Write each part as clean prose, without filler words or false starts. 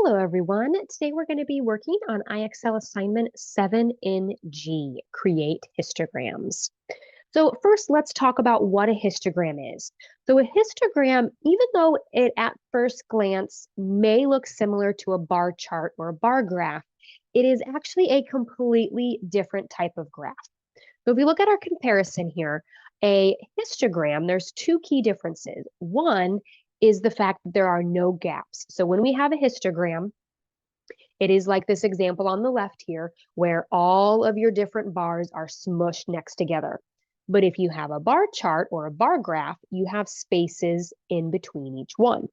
Hello, everyone. Today we're going to be working on IXL assignment 7NG, create histograms. So first, let's talk about what a histogram is. So a histogram, even though it at first glance may look similar to a bar chart or a bar graph, it is actually a completely different type of graph. So if we look at our comparison here, a histogram, there's two key differences. One is the fact that there are no gaps. So when we have a histogram, it is like this example on the left here, where all of your different bars are smushed next together. But if you have a bar chart or a bar graph, you have spaces in between each one.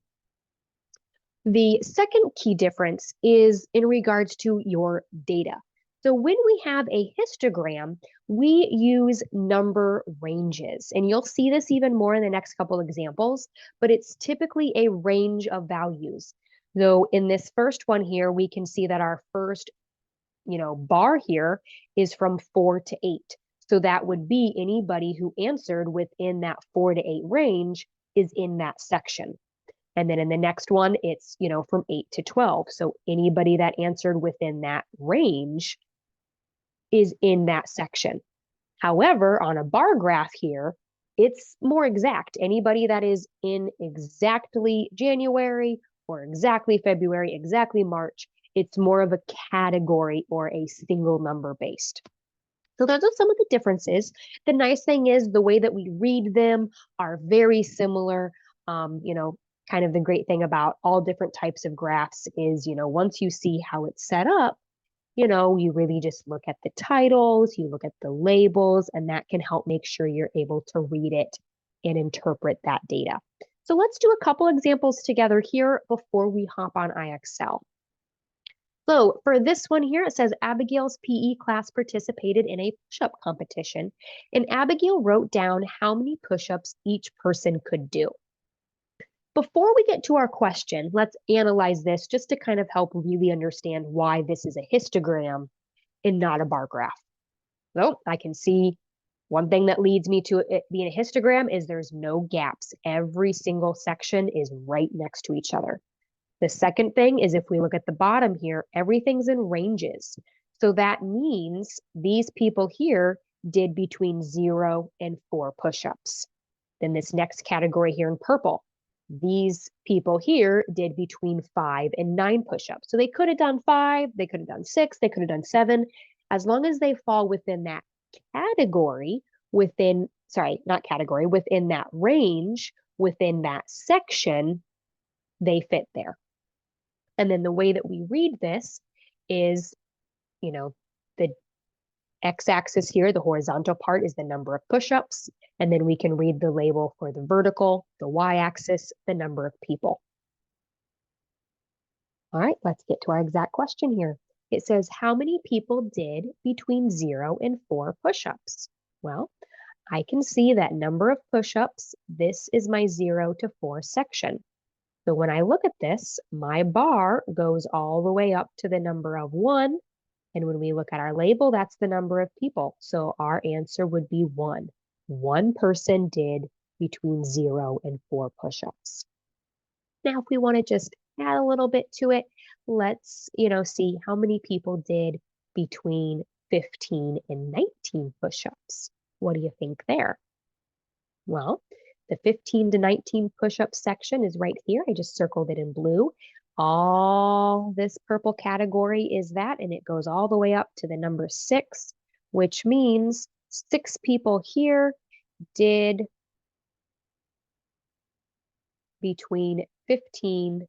The second key difference is in regards to your data. So when we have a histogram, we use number ranges, and you'll see this even more in the next couple examples, but it's typically a range of values. Though in this first one here, we can see that our first, bar here is from 4 to 8. So that would be anybody who answered within that 4 to 8 range is in that section. And then in the next one, it's, from 8 to 12. So anybody that answered within that range is in that section. However, on a bar graph here, it's more exact. Anybody that is in exactly January or exactly February, exactly March, it's more of a category or a single number based. So those are some of the differences. The nice thing is the way that we read them are very similar. Kind of the great thing about all different types of graphs is, once you see how it's set up, you really just look at the titles, you look at the labels, and that can help make sure you're able to read it and interpret that data. So let's do a couple examples together here before we hop on IXL. So for this one here, it says Abigail's PE class participated in a push-up competition, and Abigail wrote down how many push-ups each person could do. Before we get to our question, let's analyze this just to kind of help really understand why this is a histogram and not a bar graph. So I can see one thing that leads me to it being a histogram is there's no gaps. Every single section is right next to each other. The second thing is if we look at the bottom here, everything's in ranges. So that means these people here did between 0 and 4 push-ups. Then this next category here in purple, these people here did between 5 and 9 push-ups. So they could have done 5, they could have done 6, they could have done 7. As long as they fall within that category, within that range, within that section, they fit there. And then the way that we read this is, the x-axis here, the horizontal part is the number of push-ups. And then we can read the label for the vertical, the y-axis, the number of people. All right, let's get to our exact question here. It says, how many people did between 0 and 4 push-ups? Well, I can see that number of push-ups. This is my 0 to 4 section. So when I look at this, my bar goes all the way up to the number of 1. And when we look at our label, that's the number of people. So our answer would be 1. One person did between 0 and 4 push-ups. Now, if we want to just add a little bit to it, let's, see how many people did between 15 and 19 push-ups. What do you think there? Well, the 15 to 19 push-up section is right here. I just circled it in blue. All this purple category is that, and it goes all the way up to the number 6, which means 6 people here did between 15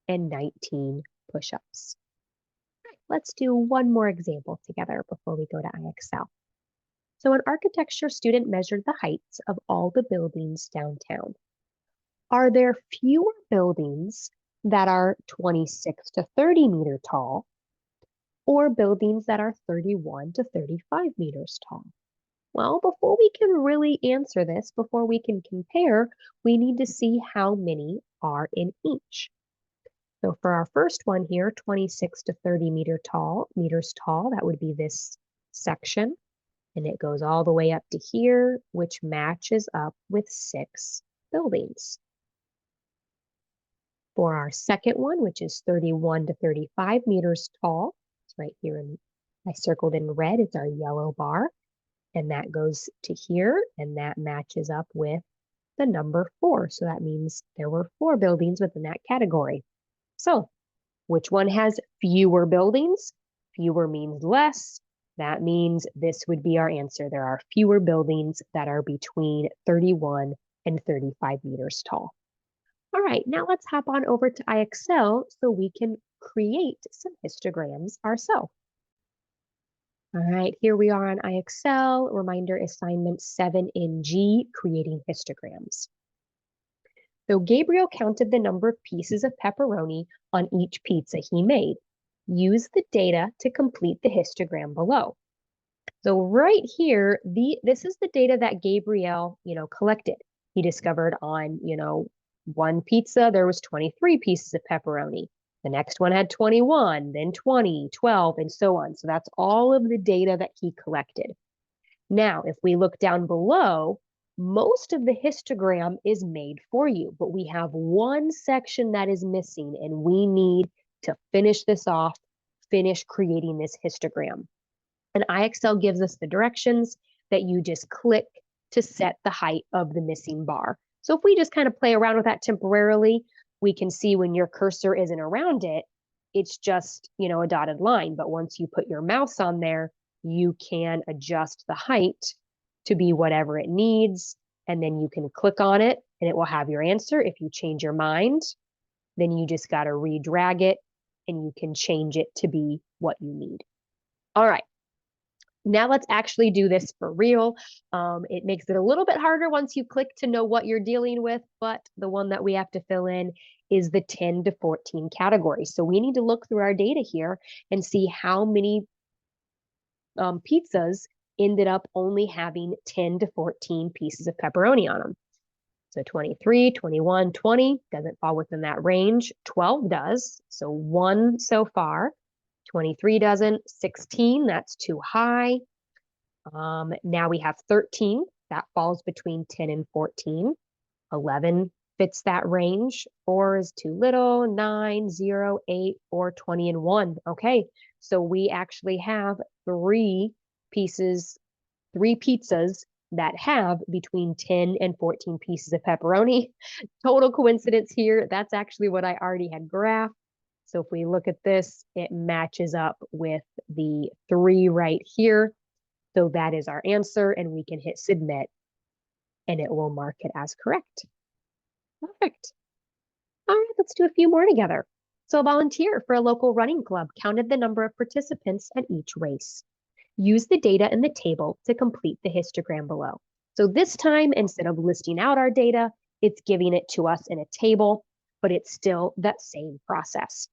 and 19 push-ups. Let's do one more example together before we go to IXL. So an architecture student measured the heights of all the buildings downtown. Are there fewer buildings that are 26 to 30 meter tall or buildings that are 31 to 35 meters tall? Well, before we can really answer this, before we can compare, we need to see how many are in each. So for our first one here, 26 to 30 meters tall, that would be this section. And it goes all the way up to here, which matches up with 6 buildings. For our second one, which is 31 to 35 meters tall, it's right here, I circled in red, it's our yellow bar, and that goes to here, and that matches up with the number 4. So that means there were 4 buildings within that category. So which one has fewer buildings? Fewer means less. That means this would be our answer. There are fewer buildings that are between 31 and 35 meters tall. All right, now let's hop on over to IXL so we can create some histograms ourselves. All right, here we are on IXL. Reminder assignment 7 in G, creating histograms. So Gabriel counted the number of pieces of pepperoni on each pizza he made. Use the data to complete the histogram below. So right here, this is the data that Gabriel, collected. He discovered on, one pizza, there was 23 pieces of pepperoni. The next one had 21, then 20, 12, and so on. So that's all of the data that he collected. Now, if we look down below, most of the histogram is made for you, but we have one section that is missing, and we need to finish this off, finish creating this histogram. And IXL gives us the directions that you just click to set the height of the missing bar. So if we just kind of play around with that temporarily, we can see when your cursor isn't around it, it's just, a dotted line. But once you put your mouse on there, you can adjust the height to be whatever it needs. And then you can click on it and it will have your answer. If you change your mind, then you just got to redrag it and you can change it to be what you need. All right. Now let's actually do this for real. It makes it a little bit harder once you click to know what you're dealing with, but the one that we have to fill in is the 10 to 14 category. So we need to look through our data here and see how many pizzas ended up only having 10 to 14 pieces of pepperoni on them. So 23, 21, 20 doesn't fall within that range. 12 does, so 1 so far. 23 doesn't, 16, that's too high. Now we have 13, that falls between 10 and 14. 11 fits that range. 4 is too little, 9, 0, 8, 4, 20, and 1. Okay, so we actually have 3 pizzas that have between 10 and 14 pieces of pepperoni. Total coincidence here. That's actually what I already had graphed. So if we look at this, it matches up with the 3 right here. So that is our answer, and we can hit submit, and it will mark it as correct. Perfect. All right, let's do a few more together. So a volunteer for a local running club counted the number of participants at each race. Use the data in the table to complete the histogram below. So this time, instead of listing out our data, it's giving it to us in a table, but it's still that same process.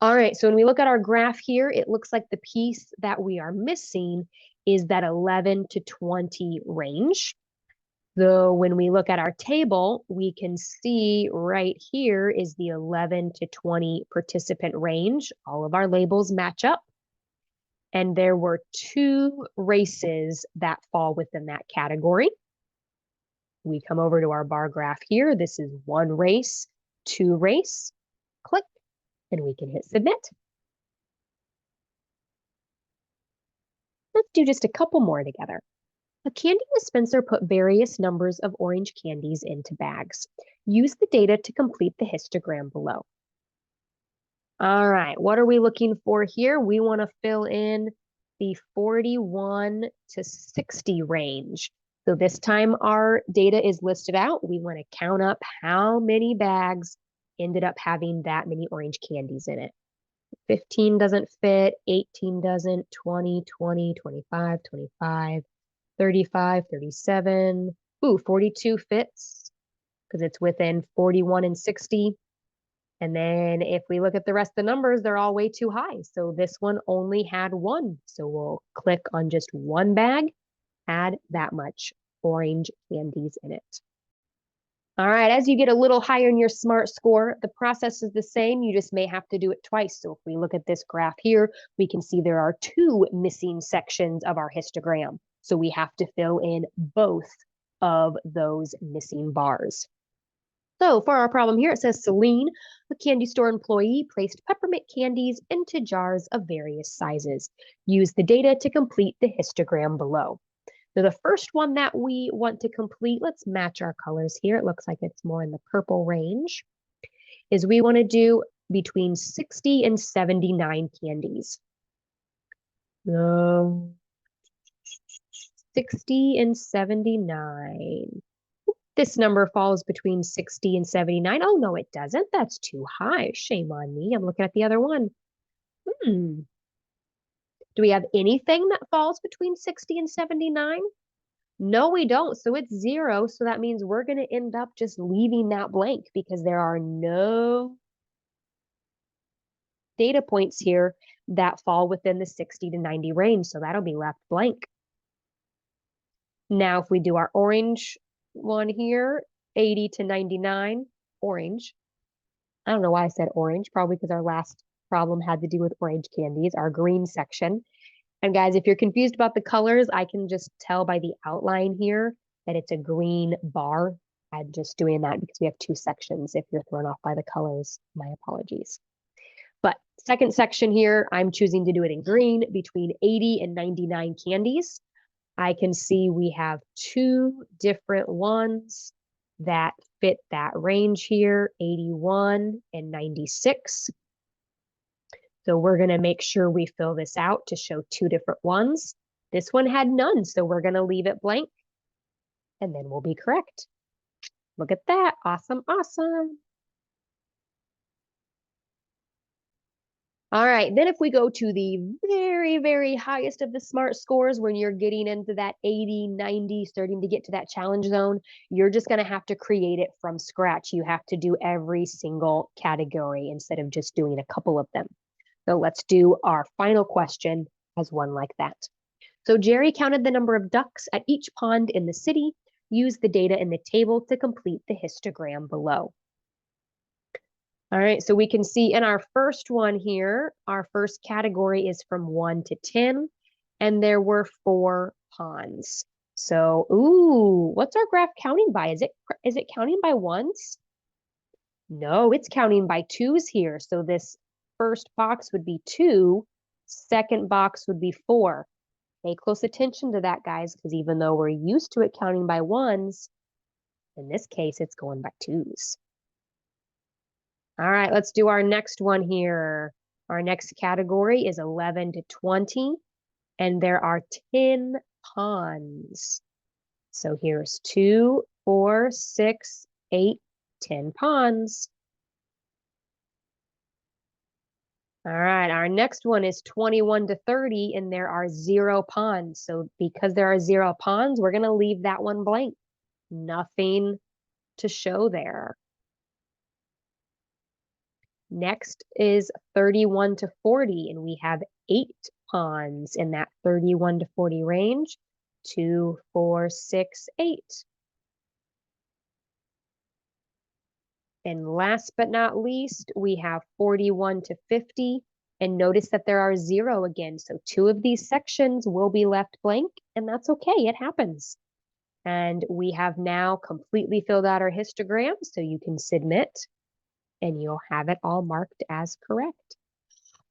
All right, so when we look at our graph here, it looks like the piece that we are missing is that 11 to 20 range. So when we look at our table, we can see right here is the 11 to 20 participant range. All of our labels match up. And there were 2 races that fall within that category. We come over to our bar graph here. This is 1 race, 2 race. Click, and we can hit submit. Let's do just a couple more together. A candy dispenser put various numbers of orange candies into bags. Use the data to complete the histogram below. All right, what are we looking for here? We want to fill in the 41 to 60 range. So this time our data is listed out. We want to count up how many bags ended up having that many orange candies in it. 15 doesn't fit, 18 doesn't, 20, 20, 25, 25, 35, 37. Ooh, 42 fits because it's within 41 and 60. And then if we look at the rest of the numbers, they're all way too high. So this one only had 1. So we'll click on just 1 bag, add that much orange candies in it. All right, as you get a little higher in your SMART score, the process is the same. You just may have to do it twice. So if we look at this graph here, we can see there are 2 missing sections of our histogram. So we have to fill in both of those missing bars. So for our problem here, it says Celine, a candy store employee, placed peppermint candies into jars of various sizes. Use the data to complete the histogram below. So the first one that we want to complete, let's match our colors here. It looks like it's more in the purple range, is we want to do between 60 and 79 candies. 60 and 79. This number falls between 60 and 79. Oh, no, it doesn't. That's too high. Shame on me. I'm looking at the other one. Do we have anything that falls between 60 and 79? No, we don't. So it's 0. So that means we're going to end up just leaving that blank because there are no data points here that fall within the 60 to 90 range. So that'll be left blank. Now, if we do our orange one here, 80 to 99, orange. I don't know why I said orange, probably because our last problem had to do with orange candies, our green section. And guys, if you're confused about the colors, I can just tell by the outline here that it's a green bar. I'm just doing that because we have 2 sections. If you're thrown off by the colors, my apologies. But second section here, I'm choosing to do it in green between 80 and 99 candies. I can see we have 2 different ones that fit that range here, 81 and 96. So we're going to make sure we fill this out to show 2 different ones. This one had none, so we're going to leave it blank, and then we'll be correct. Look at that. Awesome, awesome. All right, then if we go to the very, very highest of the SMART scores, when you're getting into that 80, 90, starting to get to that challenge zone, you're just going to have to create it from scratch. You have to do every single category instead of just doing a couple of them. So let's do our final question as one like that. So Jerry counted the number of ducks at each pond in the city. Use the data in the table to complete the histogram below. All right, so we can see in our first one here, our first category is from 1 to 10, and there were 4 ponds. So, ooh, what's our graph counting by? Is it counting by ones? No, it's counting by 2s here. So this first box would be 2, second box would be 4. Pay close attention to that, guys, because even though we're used to it counting by ones, in this case, it's going by 2s. All right, let's do our next one here. Our next category is 11 to 20, and there are 10 ponds. So here's 2, 4, 6, 8, 10 ponds. All right, our next one is 21 to 30, and there are 0 ponds. So because there are 0 ponds, we're going to leave that one blank. Nothing to show there. Next is 31 to 40, and we have 8 ponds in that 31 to 40 range. 2, 4, 6, 8. And last but not least, we have 41 to 50. And notice that there are 0 again. So 2 of these sections will be left blank, and that's okay. It happens. And we have now completely filled out our histogram, so you can submit, and you'll have it all marked as correct.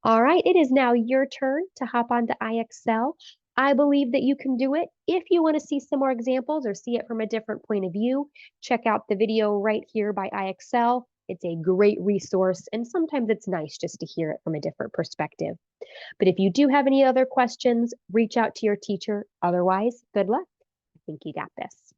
All right, it is now your turn to hop onto IXL. I believe that you can do it. If you want to see some more examples or see it from a different point of view, check out the video right here by IXL. It's a great resource, and sometimes it's nice just to hear it from a different perspective. But if you do have any other questions, reach out to your teacher. Otherwise, good luck. I think you got this.